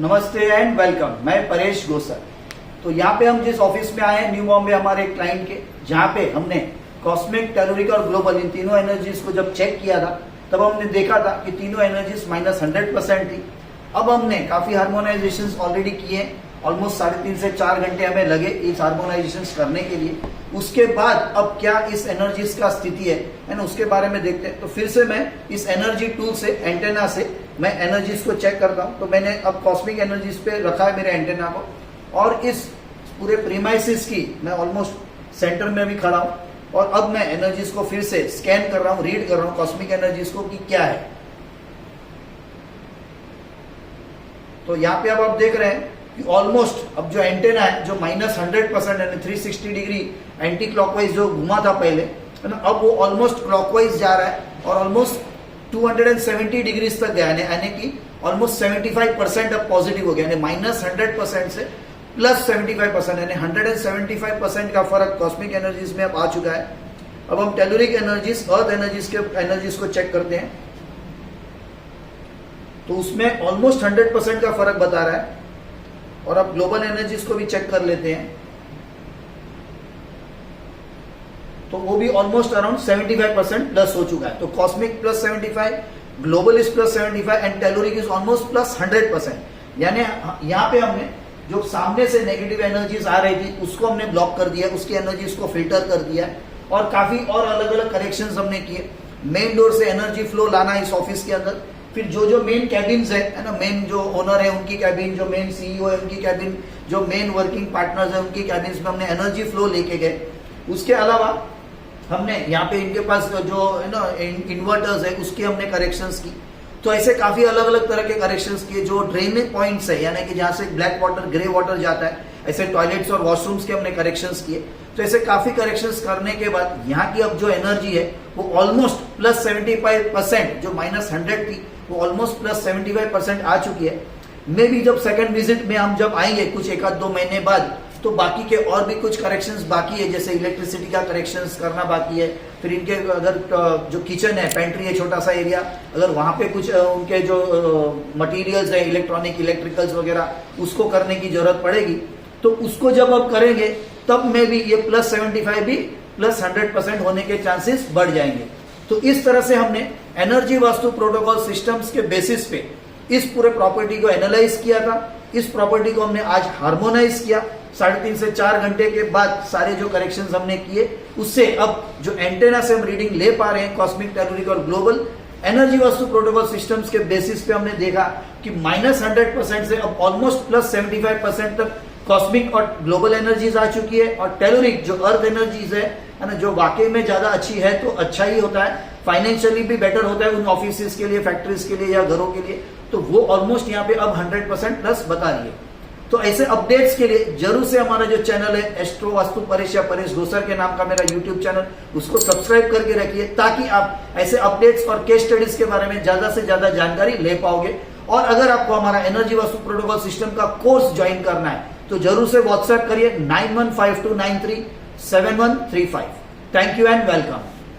नमस्ते and welcome. मैं परेश गोसर। तो यहाँ पे हम जिस ऑफिस में आए हैं न्यू बॉम्बे हमारे क्लाइंट के, जहाँ पे हमने कॉस्मिक, टेलुरिक और ग्लोबल इन तीनों एनर्जीज को जब चेक किया था तब हमने देखा था कि तीनों एनर्जीज -100% थी। अब हमने काफी हार्मोनाइजेशन ऑलरेडी किए, ऑलमोस्ट 3.5 से 4 घंटे हमें लगे इस हार्मोनाइजेशन करने के लिए। उसके बाद अब क्या इस एनर्जीज का स्थिति है ना, उसके बारे में देखते हैं। तो फिर से मैं इस एनर्जी टूल से, एंटेना से मैं एनर्जीज को चेक करता हूं। तो मैंने अब कॉस्मिक एनर्जीज पे रखा है मेरे एंटेना को, और इस पूरे प्रीमाइसिस की मैं ऑलमोस्ट सेंटर में भी खड़ा हूं, और अब मैं एनर्जीज को फिर से स्कैन कर रहा हूं, रीड कर रहा हूं कॉस्मिक एनर्जीज को कि क्या है। तो यहाँ पे अब आप देख रहे हैं कि ऑलमोस्ट अब जो एंटेना है जो -100% यानी 360 डिग्री एंटी क्लॉकवाइज जो घुमा था पहले, है ना, अब वो ऑलमोस्ट क्लॉकवाइज जा रहा है और ऑलमोस्ट 270 डिग्रीज तक गया, यानी कि ऑलमोस्ट 75% अब पॉजिटिव हो गया, यानी -100% से +75%, यानी 175% का फर्क कॉस्मिक एनर्जीज में अब आ चुका है। अब हम टेलुरिक एनर्जीज, अर्थ एनर्जीज के एनर्जीज को चेक करते हैं। तो उसमें ऑलमोस्ट 100% का फर्क बता रहा है। और अब ग्लोबल एनर्जीज को भी चेक कर लेते हैं, तो वो भी ऑलमोस्ट अराउंड 75% प्लस हो चुका है। तो cosmic +75, global is +75 and telluric is almost +100%। यानी यहाँ पे हमने जो सामने से नेगेटिव एनर्जीज आ रही थी उसको हमने ब्लॉक कर दिया, उसकी एनर्जीज को फिल्टर कर दिया, और काफी और अलग अलग करेक्शंस हमने किए। मेन डोर से एनर्जी फ्लो लाना इस ऑफिस के अंदर, फिर जो मेन कैबिन्स है ना, मेन जो ओनर है उनकी कैबिन, जो मेन सीईओ है उनकी कैबिन, जो मेन वर्किंग पार्टनर्स है उनकी कैबिन्स में हमने एनर्जी फ्लो लेके गए। उसके अलावा हमने यहाँ पे इनके पास जो है ना इन्वर्टर्स है उसकी हमने करेक्शंस की। तो ऐसे काफी अलग अलग तरह के करेक्शंस किए। जो ड्रेनेज पॉइंट्स है, यानी कि जहाँ से ब्लैक वाटर, ग्रे वाटर जाता है, ऐसे टॉयलेट्स और वॉशरूम्स के हमने करेक्शंस किए। तो ऐसे काफी करेक्शंस करने के बाद यहाँ की अब जो एनर्जी है वो ऑलमोस्ट +75%, जो -100 थी वो ऑलमोस्ट +75% आ चुकी है। मे भी जब सेकंड विजिट में हम जब आएंगे कुछ 1-2 महीने बाद, तो बाकी के और भी कुछ करेक्शंस बाकी है, जैसे इलेक्ट्रिसिटी का करेक्शंस करना बाकी है। फिर इनके अगर जो किचन है, पेंट्री है, छोटा सा एरिया, अगर वहां पे कुछ उनके जो मटेरियल्स है, इलेक्ट्रॉनिक, इलेक्ट्रिकल्स वगैरह, उसको करने की जरूरत पड़ेगी। तो उसको जब अब करेंगे तब में भी ये +75 भी +100% होने के चांसेस बढ़ जाएंगे। तो इस तरह से हमने एनर्जी वास्तु प्रोटोकॉल सिस्टम्स के बेसिस पे इस पूरे प्रॉपर्टी को एनालाइज किया था। इस प्रॉपर्टी को हमने आज हार्मोनाइज किया। 3.5 से 4 घंटे के बाद सारे जो करेक्शंस हमने किए, उससे अब जो एंटेना से हम रीडिंग ले पा रहे हैं कॉस्मिक, टेलुरिक और global energy vastu protocol systems के बेसिस पे हमने देखा कि -100% से अब ऑलमोस्ट +75% तक कॉस्मिक और ग्लोबल एनर्जीज आ चुकी है। और टेलुरिक जो अर्थ एनर्जीज है ना, जो वाकई में ज्यादा अच्छी है तो अच्छा ही होता है, फाइनेंशियली भी बेटर होता है उन ऑफिस के लिए, फैक्ट्रीज के लिए या घरों के लिए। तो वो ऑलमोस्ट यहाँ पे अब 100% प्लस बता रही है। तो ऐसे अपडेट्स के लिए जरूर से हमारा जो चैनल है एस्ट्रो वास्तु परेश या परेश गोसर के नाम का मेरा यूट्यूब चैनल, उसको सब्सक्राइब करके रखिए, ताकि आप ऐसे अपडेट्स और केस स्टडीज के बारे में ज्यादा से ज्यादा जानकारी ले पाओगे। और अगर आपको हमारा एनर्जी वास्तु प्रोटोकॉल सिस्टम का कोर्स ज्वाइन करना है तो जरूर से व्हाट्सएप करिए 9152937135। Thank you and welcome.